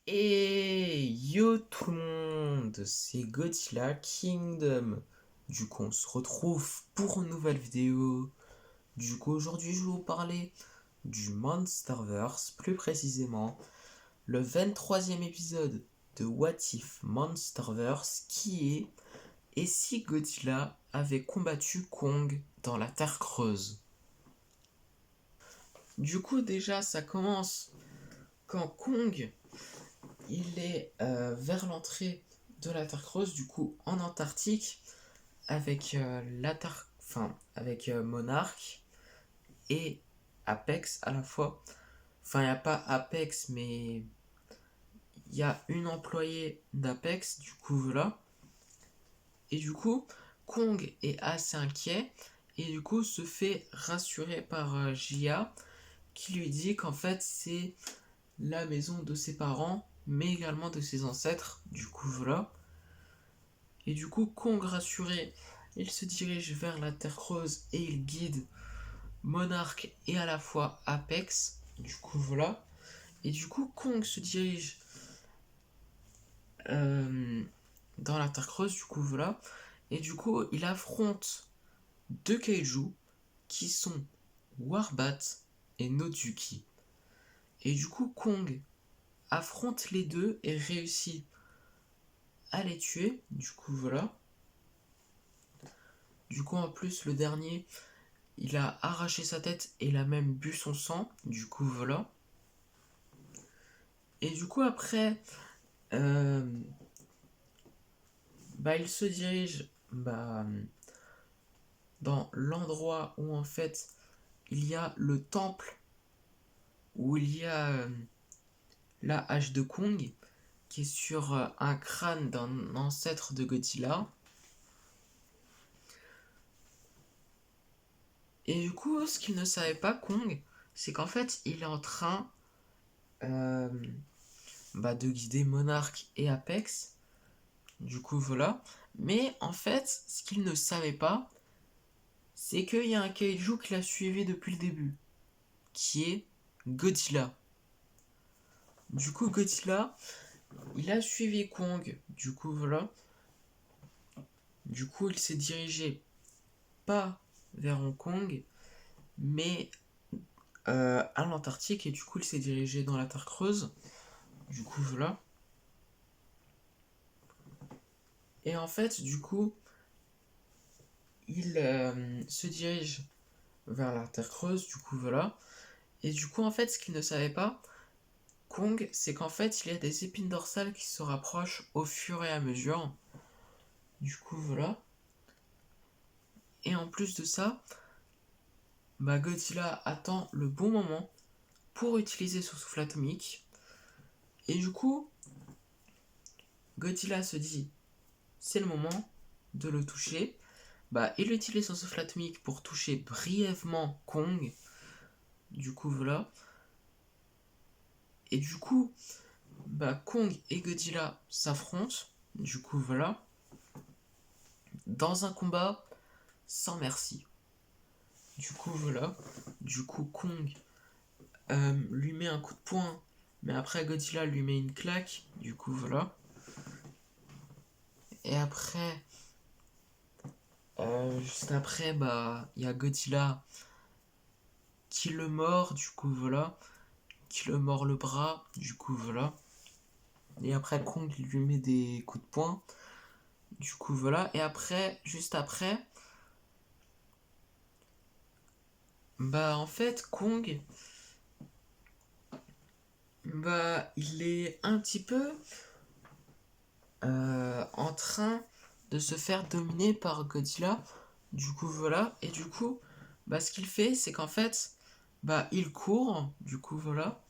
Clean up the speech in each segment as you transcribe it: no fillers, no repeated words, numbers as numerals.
Et yo tout le monde, c'est Godzilla Kingdom. Du coup, on se retrouve pour une nouvelle vidéo. Du coup, aujourd'hui, je vais vous parler du Monsterverse, plus précisément le 23e épisode de What If Monsterverse qui est Et si Godzilla avait combattu Kong dans la Terre Creuse. Du coup, déjà, ça commence quand Kong il est vers l'entrée de la Terre Creuse, du coup en Antarctique, avec avec Monarch et Apex à la fois. Enfin, il n'y a pas Apex, mais il y a une employée d'Apex, du coup voilà. Et du coup, Kong est assez inquiet et du coup se fait rassurer par Jia qui lui dit qu'en fait c'est la maison de ses parents mais également de ses ancêtres, du coup voilà. Et du coup, Kong rassuré, il se dirige vers la Terre Creuse et il guide Monarch et à la fois Apex. Du coup, voilà. Et du coup, Kong se dirige euh, dans la Terre Creuse. Du coup, voilà. Et du coup, il affronte deux kaiju qui sont Warbat et Nozuki. Et du coup, Kong affronte les deux et réussit à les tuer. Du coup, voilà. Du coup, en plus, le dernier, il a arraché sa tête et il a même bu son sang. Du coup, voilà. Et du coup, après, euh, il se dirige dans l'endroit où en fait il y a le temple où il y a la hache de Kong qui est sur un crâne d'un ancêtre de Godzilla. Et du coup, ce qu'il ne savait pas, Kong, c'est qu'en fait, il est en train euh, de guider Monarch et Apex. Du coup, voilà. Mais en fait, ce qu'il ne savait pas, c'est qu'il y a un kaiju qui l'a suivi depuis le début, qui est Godzilla. Du coup, Godzilla, il a suivi Kong. Du coup, voilà. Du coup, il s'est dirigé pas vers Hong Kong, mais à l'Antarctique. Et du coup, il s'est dirigé dans la Terre Creuse. Du coup, voilà. Et en fait, du coup, il se dirige vers la Terre Creuse. Du coup, voilà. Et du coup, en fait, ce qu'il ne savait pas, Kong, c'est qu'en fait, il y a des épines dorsales qui se rapprochent au fur et à mesure. Du coup, voilà. Et en plus de ça, Godzilla attend le bon moment pour utiliser son souffle atomique. Et du coup, Godzilla se dit, c'est le moment de le toucher. Il utilise son souffle atomique pour toucher brièvement Kong. Du coup, voilà. Et du coup, Kong et Godzilla s'affrontent. Du coup, voilà. Dans un combat sans merci. Du coup, voilà. Du coup, Kong lui met un coup de poing, mais après Godzilla lui met une claque. Du coup, voilà. Et après, juste après, il y a Godzilla qui le mord. Du coup, voilà. Qui le mord le bras. Du coup, voilà. Et après, Kong lui met des coups de poing. Du coup, voilà. Et après, juste après, en fait, Kong, il est un petit peu en train de se faire dominer par Godzilla. Du coup, voilà. Et du coup, ce qu'il fait, c'est qu'en fait, il court. Du coup, voilà.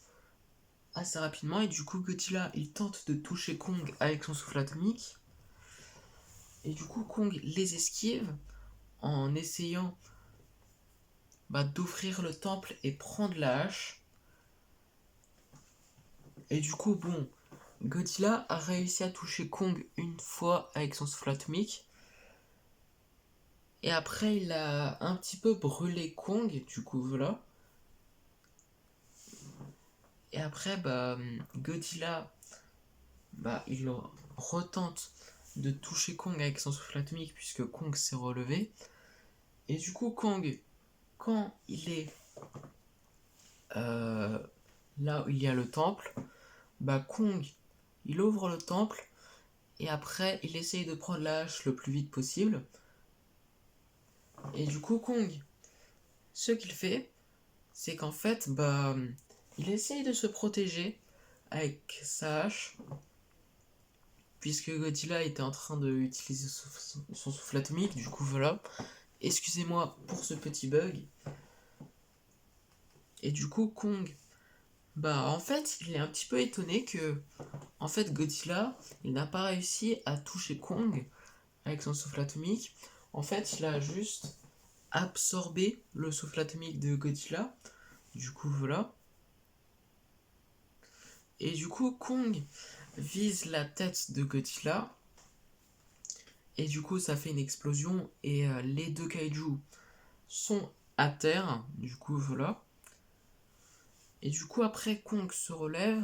Assez rapidement. Et du coup, Godzilla, il tente de toucher Kong avec son souffle atomique. Et du coup, Kong les esquive en essayant d'ouvrir le temple et prendre la hache. Et du coup, bon, Godzilla a réussi à toucher Kong une fois avec son souffle atomique. Et après, il a un petit peu brûlé Kong, du coup, voilà. Et après, Godzilla il retente de toucher Kong avec son souffle atomique puisque Kong s'est relevé. Et du coup, Kong, quand il est là où il y a le temple, Kong, il ouvre le temple et après, il essaye de prendre la hache le plus vite possible. Et du coup, Kong, ce qu'il fait, c'est qu'en fait, il essaye de se protéger avec sa hache, puisque Godzilla était en train d'utiliser son souffle atomique, du coup voilà. Excusez-moi pour ce petit bug. Et du coup, Kong, en fait, il est un petit peu étonné que, en fait, Godzilla, il n'a pas réussi à toucher Kong avec son souffle atomique. En fait, il a juste absorbé le souffle atomique de Godzilla. Du coup, voilà. Et du coup, Kong vise la tête de Godzilla. Et du coup, ça fait une explosion. Et les deux kaiju sont à terre. Du coup, voilà. Et du coup, après, Kong se relève.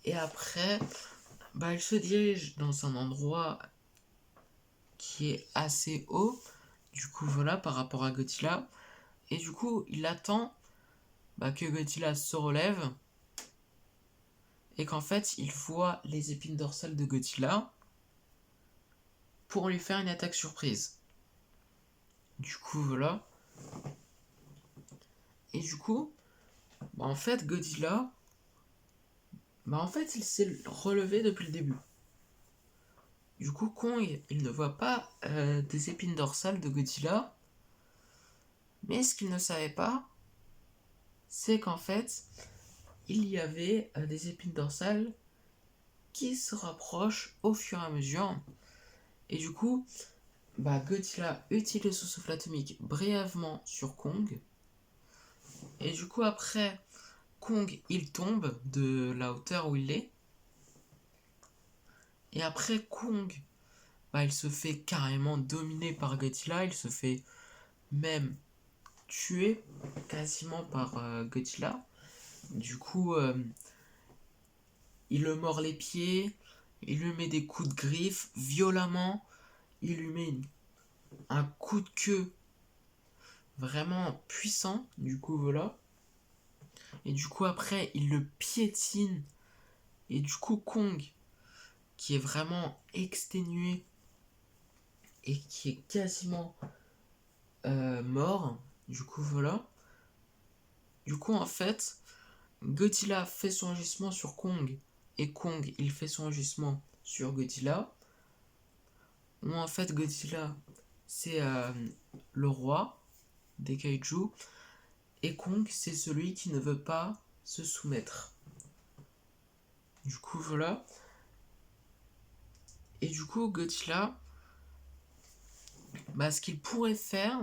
Et après, il se dirige dans un endroit qui est assez haut. Du coup, voilà, par rapport à Godzilla. Et du coup, il attend que Godzilla se relève. Et qu'en fait, il voit les épines dorsales de Godzilla pour lui faire une attaque surprise. Du coup, voilà. Et du coup, en fait, Godzilla, il s'est relevé depuis le début. Du coup, Kong, il ne voit pas des épines dorsales de Godzilla. Mais ce qu'il ne savait pas, c'est qu'en fait, il y avait des épines dorsales qui se rapprochent au fur et à mesure. Et du coup, Godzilla utilise son souffle atomique brièvement sur Kong. Et du coup, après, Kong, il tombe de la hauteur où il est. Et après, Kong, il se fait carrément dominer par Godzilla. Il se fait même tuer quasiment par Godzilla. Du coup, il le mord les pieds. Il lui met des coups de griffe violemment. Il lui met un coup de queue vraiment puissant. Du coup, voilà. Et du coup, après, il le piétine. Et du coup, Kong, qui est vraiment exténué et qui est quasiment mort. Du coup, voilà. Du coup, en fait, Godzilla fait son agissement sur Kong et Kong, il fait son agissement sur Godzilla. Où en fait, Godzilla, c'est le roi des kaiju et Kong, c'est celui qui ne veut pas se soumettre. Du coup, voilà. Et du coup, Godzilla, ce qu'il pourrait faire,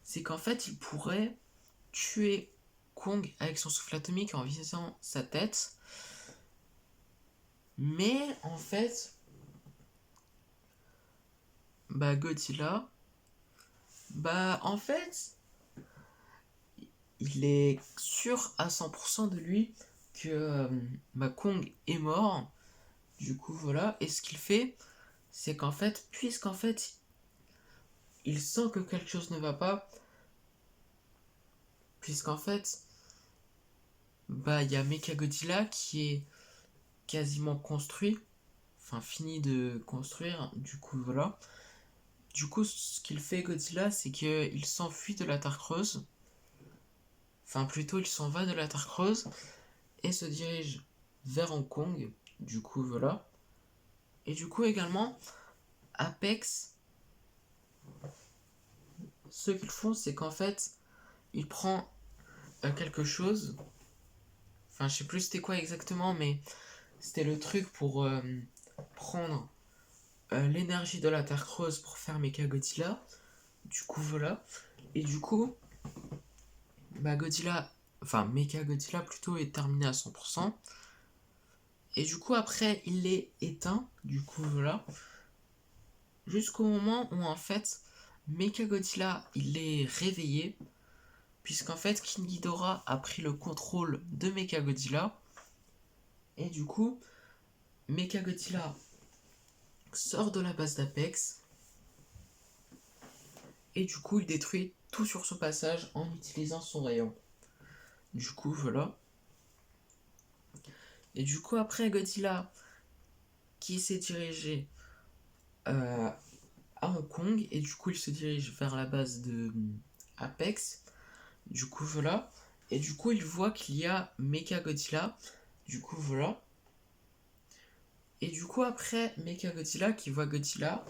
c'est qu'en fait, il pourrait tuer Kong avec son souffle atomique en visant sa tête. Mais en fait, Godzilla, en fait, il est sûr à 100% de lui que Kong est mort. Du coup, voilà. Et ce qu'il fait, c'est qu'en fait, puisqu'en fait, il sent que quelque chose ne va pas, puisqu'en fait, il y a Mechagodzilla qui est quasiment construit, enfin fini de construire, du coup voilà. Du coup, ce qu'il fait Godzilla, c'est qu'il s'enfuit de la Terre creuse, enfin plutôt il s'en va de la Terre creuse et se dirige vers Hong Kong, du coup voilà. Et du coup également, Apex, ce qu'ils font, c'est qu'en fait, il prend quelque chose, enfin je sais plus c'était quoi exactement, mais c'était le truc pour prendre l'énergie de la Terre creuse pour faire Mechagodzilla. Du coup, voilà. Et du coup, Godzilla, enfin Mechagodzilla plutôt, est terminé à 100%. Et du coup, après, il est éteint. Du coup, voilà. Jusqu'au moment où, en fait, Mechagodzilla, il est réveillé. Puisqu'en fait, King Ghidorah a pris le contrôle de Mechagodzilla. Et du coup, Mechagodzilla sort de la base d'Apex. Et du coup, il détruit tout sur son passage en utilisant son rayon. Du coup, voilà. Et du coup, après Godzilla, qui s'est dirigé à Hong Kong, et du coup, il se dirige vers la base de Apex. Du coup, voilà. Et du coup, il voit qu'il y a Mechagodzilla. Du coup, voilà. Et du coup, après Mechagodzilla, qui voit Godzilla,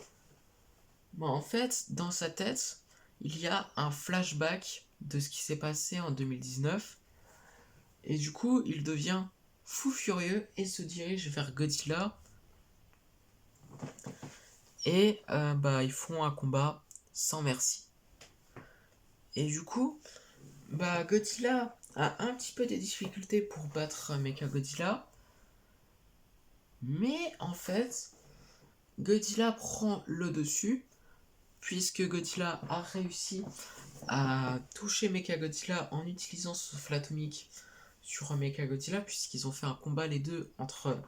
en fait, dans sa tête, il y a un flashback de ce qui s'est passé en 2019. Et du coup, il devient fou furieux et se dirige vers Godzilla. Et ils font un combat sans merci. Et du coup, Godzilla a un petit peu des difficultés pour battre Mechagodzilla. Mais en fait, Godzilla prend le dessus, puisque Godzilla a réussi à toucher Mechagodzilla en utilisant ce souffle atomique sur Mechagodzilla, puisqu'ils ont fait un combat les deux entre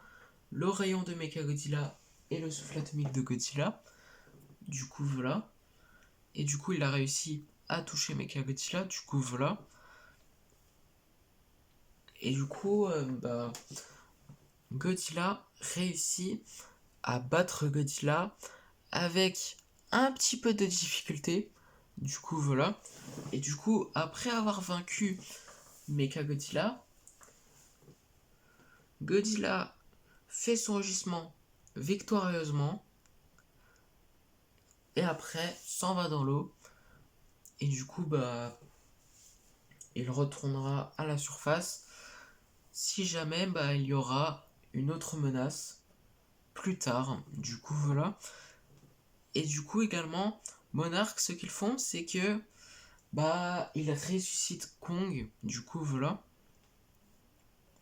le rayon de Mechagodzilla et le souffle atomique de Godzilla. Du coup, voilà. Et du coup, il a réussi à toucher Mechagodzilla. Du coup, voilà. Et du coup, Godzilla réussit à battre Godzilla avec un petit peu de difficulté. Du coup, voilà. Et du coup, après avoir vaincu Mechagodzilla, Godzilla fait son rugissement victorieusement. Et après, s'en va dans l'eau. Et du coup, il retournera à la surface si jamais il y aura une autre menace plus tard. Du coup, voilà. Et du coup, également, Monarch, ce qu'ils font, c'est que ils ressuscitent Kong. Du coup, voilà.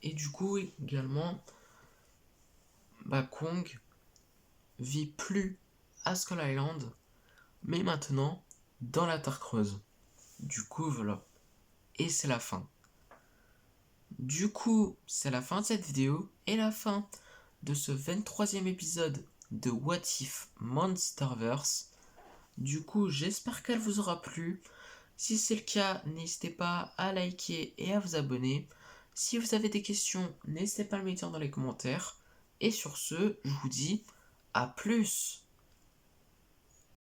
Et du coup, également, Kong vit plus à Skull Island, mais maintenant dans la Terre creuse. Du coup, voilà. Et c'est la fin. Du coup, c'est la fin de cette vidéo et la fin de ce 23e épisode de What If Monsterverse. Du coup, j'espère qu'elle vous aura plu. Si c'est le cas, n'hésitez pas à liker et à vous abonner. Si vous avez des questions, n'hésitez pas à le mettre dans les commentaires. Et sur ce, je vous dis à plus.